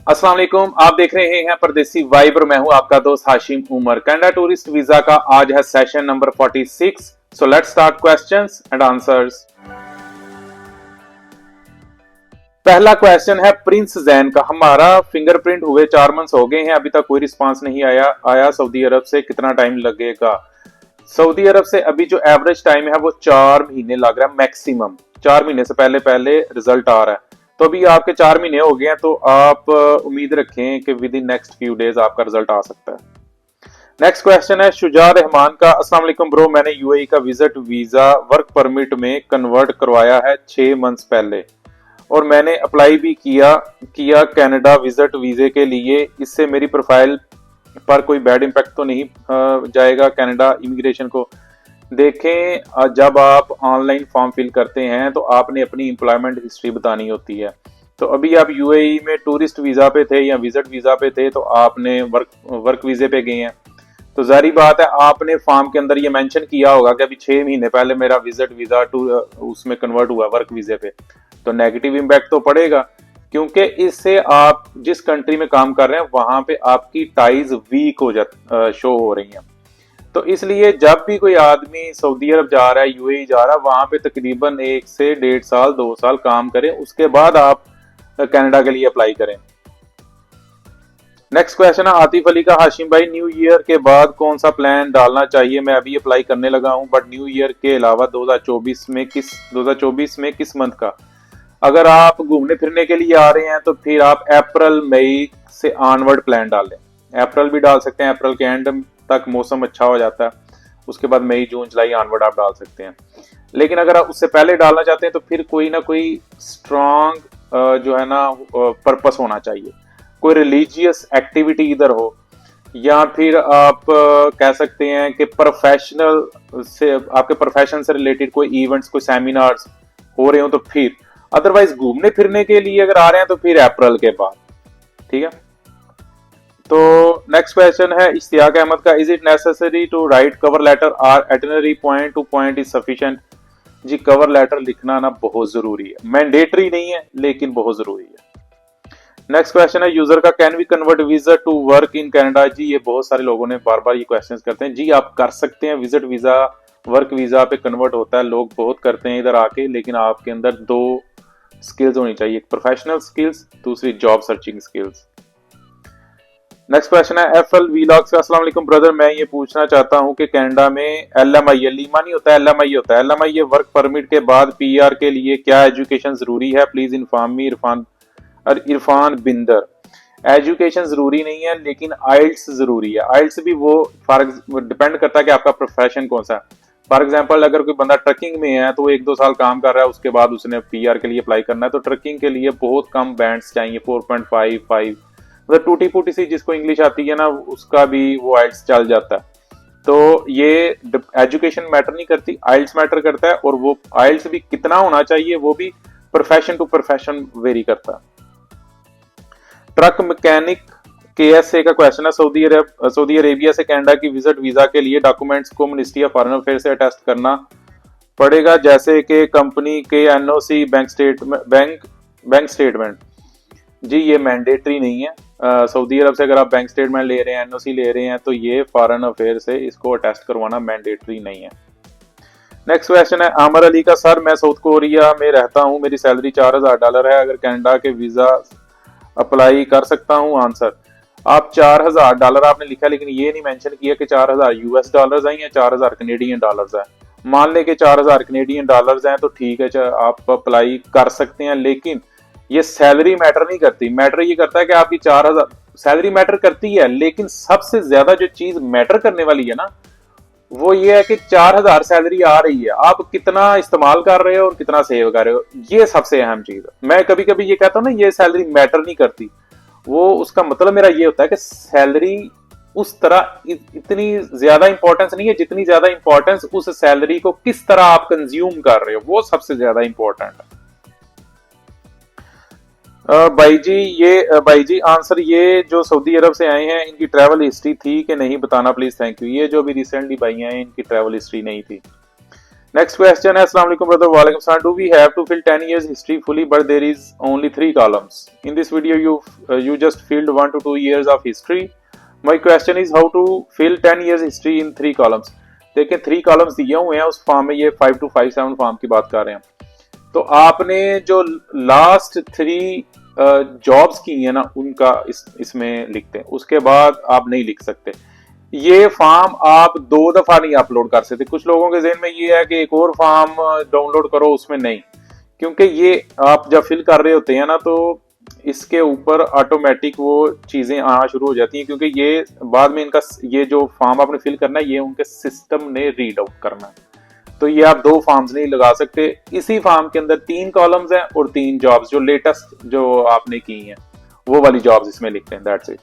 अस्सलाम वालेकुम। आप देख रहे हैं परदेसी वाइब और मैं हूं आपका दोस्त Hashim Umar. Canada tourist visa का आज है session number 46। So let's start questions and answers. पहला क्वेश्चन है प्रिंस जैन का। हमारा फिंगरप्रिंट हुए 4 मंथ्स हो गए हैं, अभी तक कोई रिस्पांस नहीं आया सऊदी अरब से। कितना टाइम लगेगा? सऊदी अरब से अभी जो एवरेज टाइम है वो 4 महीने लग रहा है मैक्सिमम। 4 महीने से पहले पहले रिजल्ट आ रहा है। तो अभी आपके 4 महीने हो गए हैं, तो आप उम्मीद रखें कि with in next few days आपका रिजल्ट आ सकता है। नेक्स्ट क्वेश्चन है शुजा रहमान का। अस्सलाम वालेकुम ब्रो, मैंने यूएई का विजिट वीजा वर्क परमिट में कन्वर्ट करवाया है 6 मंथ्स पहले, और मैंने अप्लाई भी किया किया कनाडा विजिट वीजे के लिए। इससे मेरी प्रोफाइल पर कोई बैड इम्पैक्ट तो नहीं जाएगा कनाडा इमिग्रेशन को? देखें, जब आप ऑनलाइन फॉर्म फिल करते हैं तो आपने अपनी एम्प्लॉयमेंट हिस्ट्री बतानी होती है। तो अभी आप यूएई में टूरिस्ट वीजा पे थे या विजिट वीजा पे थे, तो आपने वर्क वीजे पे गए हैं, तो जारी बात है आपने फॉर्म के अंदर ये मेंशन किया होगा कि अभी 6 महीने पहले मेरा विजिट वीजा उसमें कन्वर्ट हुआ वर्क वीजे पे। तो नेगेटिव इम्पैक्ट तो पड़ेगा, क्योंकि इससे आप जिस कंट्री में काम कर रहे हैं वहां पे आपकी टाइज वीक शो हो रही हैं। तो इसलिए जब भी कोई आदमी सऊदी अरब जा रहा है, यूएई जा रहा है, वहां पे तकरीबन 1 से 1.5 साल 2 साल काम करें, उसके बाद आप कनाडा के लिए अप्लाई करें। नेक्स्ट क्वेश्चन है आतिफ अली का। हाशिम भाई, न्यू ईयर के बाद कौन सा प्लान डालना चाहिए? मैं अभी अप्लाई करने लगा हूं, बट न्यू ईयर के अलावा 2024 में किस मंथ का? अगर आप घूमने फिरने के लिए आ रहे हैं तो फिर आप अप्रैल मई से ऑनवर्ड प्लान डाल लें। अप्रैल भी डाल सकते हैं, अप्रैल के एंड तक मौसम अच्छा हो जाता है, उसके बाद मई जून जुलाई ऑनवर्ड आप डाल सकते हैं। लेकिन अगर आप उससे पहले डालना चाहते हैं तो फिर कोई ना कोई स्ट्रॉन्ग जो है ना पर्पस होना चाहिए। कोई रिलीजियस एक्टिविटी इधर हो, या फिर आप कह सकते हैं कि प्रोफेशनल से आपके प्रोफेशन से रिलेटेड कोई इवेंट्स, कोई सेमिनार्स हो रहे हो तो फिर। अदरवाइज घूमने फिरने के लिए अगर आ रहे हैं तो फिर अप्रैल के बाद। ठीक है। तो नेक्स्ट क्वेश्चन है इश्तियाक अहमद का। Is it necessary to write cover letter or itinerary point to point is sufficient? जी, कवर लेटर लिखना ना बहुत जरूरी है, मैंडेटरी नहीं है लेकिन बहुत जरूरी है। नेक्स्ट क्वेश्चन है यूजर का। Can we convert visa to work in Canada? जी, ये बहुत सारे लोगों ने बार बार ये क्वेश्चन करते हैं। जी, आप कर सकते हैं। विजिट वीजा वर्क वीजा पे कन्वर्ट होता है, लोग बहुत करते हैं इधर आके, लेकिन आपके अंदर 2 स्किल्स होनी चाहिए, एक प्रोफेशनल स्किल्स, दूसरी job searching skills. Next question है एफएल वीलॉग्स का। अस्सलाम वालेकुम ब्रदर, मैं ये पूछना चाहता हूँ कि कनाडा में एलएमआई, लीमा नहीं होता, एलएमआई होता है। एलएमआई ये वर्क परमिट के बाद पीआर के लिए क्या एजुकेशन जरूरी है? Please inform me. Irfan Binder. Education जरूरी नहीं है, लेकिन आइल्स जरूरी है। आइल्स भी वो डिपेंड करता है कि आपका प्रोफेशन कौन सा है। फॉर एग्जाम्पल, अगर कोई बंदा ट्रकिंग में है तो वो 1-2 साल काम कर रहा है, उसके बाद उसने पीआर के लिए अप्लाई करना है, तो ट्रकिंग के लिए बहुत कम बैंड्स चाहिए, 4.5 5, मतलब टूटी फूटी सी जिसको इंग्लिश आती है ना, उसका भी वो आइल्स चल जाता है। तो ये एजुकेशन मैटर नहीं करती, आइल्स मैटर करता है, और वो आइल्स भी कितना होना चाहिए वो भी प्रोफेशन टू प्रोफेशन वेरी करता है। ट्रक मैकेनिक केएसए का क्वेश्चन है। सऊदी अरेबिया से कनाडा की विजिट वीजा के लिए डॉक्यूमेंट्स को मिनिस्ट्री ऑफ फॉरेन अफेयर से अटेस्ट करना पड़ेगा, जैसे कि कंपनी के एनओसी, बैंक स्टेटमेंट। जी, ये मैंडेटरी नहीं है। सऊदी अरब से अगर आप बैंक स्टेटमेंट ले रहे हैं, एनओसी ले रहे हैं, तो ये फॉरेन अफेयर से इसको अटेस्ट करवाना मैंडेटरी नहीं है। नेक्स्ट क्वेश्चन है आमर अली का। सर, मैं साउथ कोरिया में रहता हूँ, मेरी सैलरी $4000 है, अगर कनाडा के वीजा अप्लाई कर सकता हूँ? आंसर, आप $4000 आपने लिखा, लेकिन ये नहीं मेंशन किया कि 4000 यूएस डॉलर्स हैं या 4000 कनेडियन डॉलर्स हैं। मान ले कि 4000 कनेडियन डॉलर्स हैं तो ठीक है, आप अप्लाई कर सकते हैं, लेकिन ये सैलरी मैटर नहीं करती। मैटर ये करता है कि आपकी 4000 सैलरी मैटर करती है, लेकिन सबसे ज्यादा जो चीज मैटर करने वाली है ना, वो ये है कि 4000 सैलरी आ रही है, आप कितना इस्तेमाल कर रहे हो और कितना सेव कर रहे हो, ये सबसे अहम चीज है। मैं कभी कभी ये कहता हूं ना, ये सैलरी मैटर नहीं करती, वो उसका मतलब मेरा ये होता है कि सैलरी उस तरह इतनी ज्यादा इंपॉर्टेंस नहीं है जितनी ज्यादा इंपॉर्टेंस उस सैलरी को किस तरह आप कंज्यूम कर रहे हो, वो सबसे ज्यादा इंपॉर्टेंट है। भाई जी आंसर, ये जो सऊदी अरब से आए हैं इनकी ट्रैवल हिस्ट्री थी कि नहीं बताना प्लीज, थैंक यू। ये जो भी रिसेंटली भाई आए इनकी ट्रैवल हिस्ट्री नहीं थी। नेक्स्ट क्वेश्चन है, अस्सलाम वालेकुम ब्रदर। वालेकुम सलाम। Do we have to fill 10 years history fully but there is only 3 columns? In this video you just filled 1 to 2 years of history. My question is how to fill 10 years history in 3 columns. देखिए 3 columns दिए हुए हैं उस form में, ये 5 to 57 form की बात कर रहे हैं। तो आपने जो लास्ट 3 जॉब्स की है ना उनका इसमें लिखते हैं, उसके बाद आप नहीं लिख सकते। ये फॉर्म आप 2 दफा नहीं अपलोड कर सकते। कुछ लोगों के ज़हन में ये है कि एक और फॉर्म डाउनलोड करो, उसमें नहीं, क्योंकि ये आप जब फिल कर रहे होते हैं ना तो इसके ऊपर ऑटोमेटिक वो चीजें आना शुरू हो जाती हैं, क्योंकि ये बाद में इनका ये जो फॉर्म आपने फिल करना है ये उनके सिस्टम ने रीड आउट करना है। तो ये आप 2 फॉर्म्स नहीं लगा सकते। इसी फॉर्म के अंदर 3 कॉलम्स हैं और 3 जॉब्स जो लेटेस्ट जो आपने की हैं वो वाली जॉब्स इसमें लिखते हैं। That's it.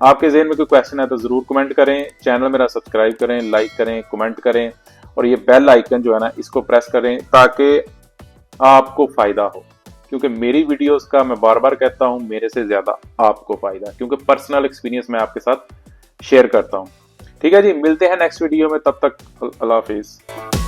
आपके ज़हन में कोई क्वेश्चन है तो ज़रूर कमेंट करें, चैनल मेरा सब्सक्राइब करें, लाइक करें, कमेंट करें और ये बेल आइकन जो है ना इसको प्रेस करें ताकि आपको फ़ायदा हो, क्योंकि मेरी वीडियोस का मैं बार बार कहता हूँ मेरे से ज़्यादा आपको फ़ायदा है, क्योंकि पर्सनल एक्सपीरियंस मैं आपके साथ शेयर करता हूँ। ठीक है जी, मिलते हैं नेक्स्ट वीडियो में, तब तक अल्लाह हाफिज़।